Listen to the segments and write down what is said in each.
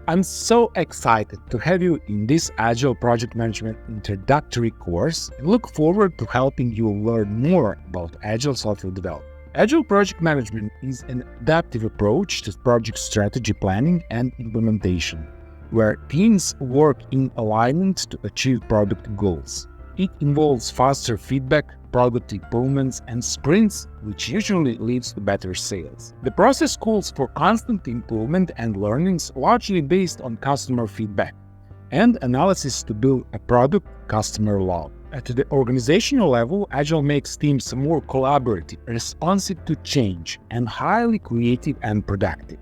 I'm so excited to have you in this Agile Project Management introductory course and look forward to helping you learn more about Agile software development. Agile Project Management is an adaptive approach to project strategy planning and implementation, where teams work in alignment to achieve product goals. It involves faster feedback, product improvements, and sprints, which usually leads to better sales. The process calls for constant improvement and learnings largely based on customer feedback and analysis to build a product customer love. At the organizational level, Agile makes teams more collaborative, responsive to change, and highly creative and productive.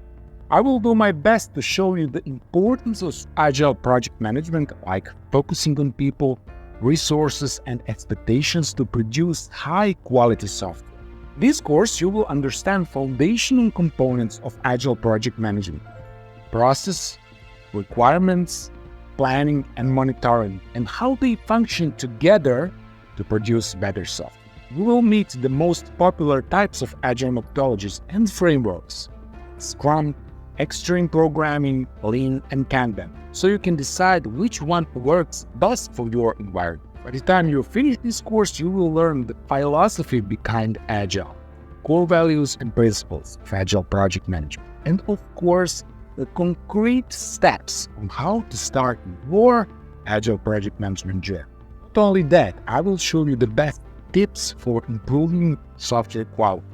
I will do my best to show you the importance of Agile project management, like focusing on people, resources, and expectations to produce high-quality software. In this course, you will understand foundational components of Agile project management: process, requirements, planning, and monitoring, and how they function together to produce better software. You will meet the most popular types of Agile methodologies and frameworks: Scrum, Extreme Programming, Lean, and Kanban, so you can decide which one works best for your environment. By the time you finish this course, you will learn the philosophy behind Agile, core values and principles of Agile project management, and of course, the concrete steps on how to start your Agile project management journey. Not only that, I will show you the best tips for improving software quality.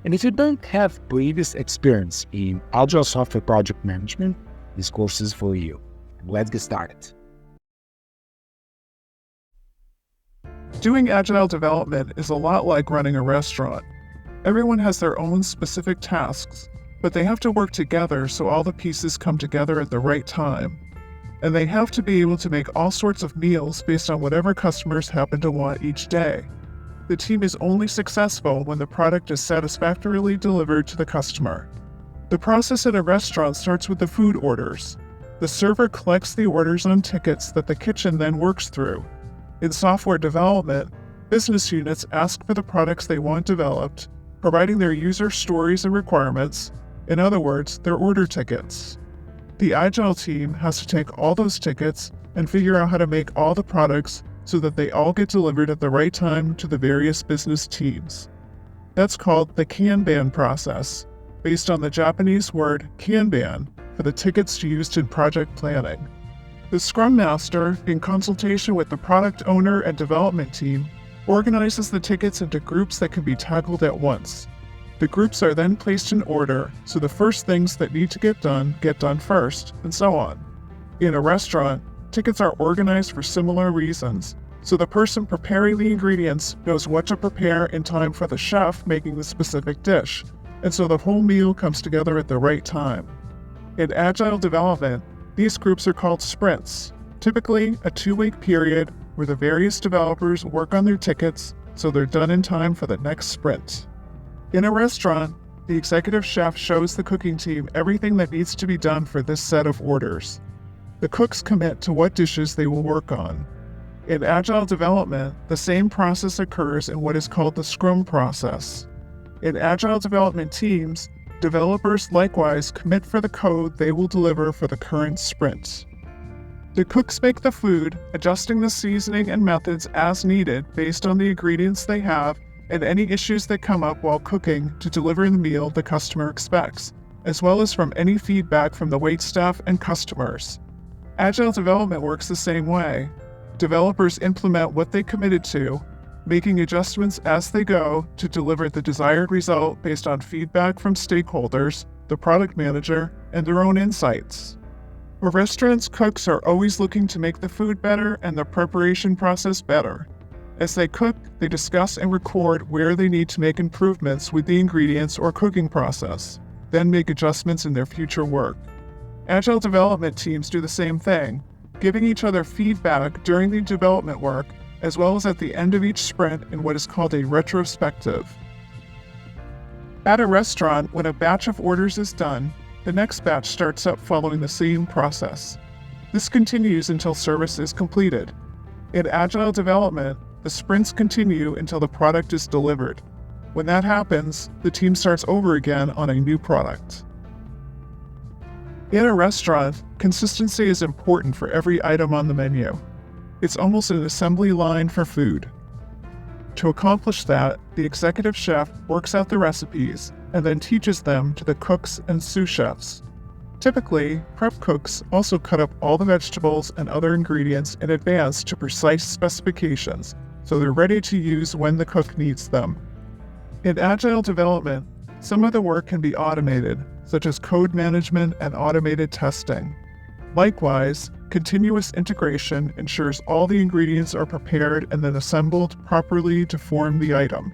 And if you don't have previous experience in Agile software project management, this course is for you. Let's get started. Doing Agile development is a lot like running a restaurant. Everyone has their own specific tasks, but they have to work together so all the pieces come together at the right time. And they have to be able to make all sorts of meals based on whatever customers happen to want each day. The team is only successful when the product is satisfactorily delivered to the customer. The process at a restaurant starts with the food orders. The server collects the orders on tickets that the kitchen then works through. In software development, business units ask for the products they want developed, providing their user stories and requirements, in other words, their order tickets. The Agile team has to take all those tickets and figure out how to make all the products so that they all get delivered at the right time to the various business teams. That's called the Kanban process, based on the Japanese word Kanban for the tickets used in project planning. The Scrum Master, in consultation with the product owner and development team, organizes the tickets into groups that can be tackled at once. The groups are then placed in order, so the first things that need to get done first, and so on. In a restaurant, tickets are organized for similar reasons, so the person preparing the ingredients knows what to prepare in time for the chef making the specific dish, and so the whole meal comes together at the right time. In Agile development, these groups are called sprints, typically a 2-week period where the various developers work on their tickets so they're done in time for the next sprint. In a restaurant, the executive chef shows the cooking team everything that needs to be done for this set of orders. The cooks commit to what dishes they will work on. In Agile development, the same process occurs in what is called the Scrum process. In Agile development teams, developers likewise commit for the code they will deliver for the current sprint. The cooks make the food, adjusting the seasoning and methods as needed based on the ingredients they have and any issues that come up while cooking to deliver the meal the customer expects, as well as from any feedback from the waitstaff and customers. Agile development works the same way. Developers implement what they committed to, making adjustments as they go to deliver the desired result based on feedback from stakeholders, the product manager, and their own insights. A restaurant's cooks are always looking to make the food better and the preparation process better. As they cook, they discuss and record where they need to make improvements with the ingredients or cooking process, then make adjustments in their future work. Agile development teams do the same thing, giving each other feedback during the development work, as well as at the end of each sprint in what is called a retrospective. At a restaurant, when a batch of orders is done, the next batch starts up following the same process. This continues until service is completed. In Agile development, the sprints continue until the product is delivered. When that happens, the team starts over again on a new product. In a restaurant, consistency is important for every item on the menu. It's almost an assembly line for food. To accomplish that, the executive chef works out the recipes and then teaches them to the cooks and sous chefs. Typically, prep cooks also cut up all the vegetables and other ingredients in advance to precise specifications, so they're ready to use when the cook needs them. In Agile development, some of the work can be automated, such as code management and automated testing. Likewise, continuous integration ensures all the ingredients are prepared and then assembled properly to form the item.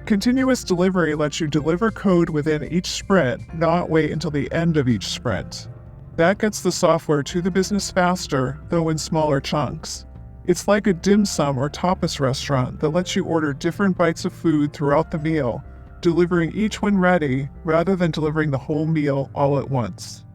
Continuous delivery lets you deliver code within each sprint, not wait until the end of each sprint. That gets the software to the business faster, though in smaller chunks. It's like a dim sum or tapas restaurant that lets you order different bites of food throughout the meal, delivering each when ready rather than delivering the whole meal all at once.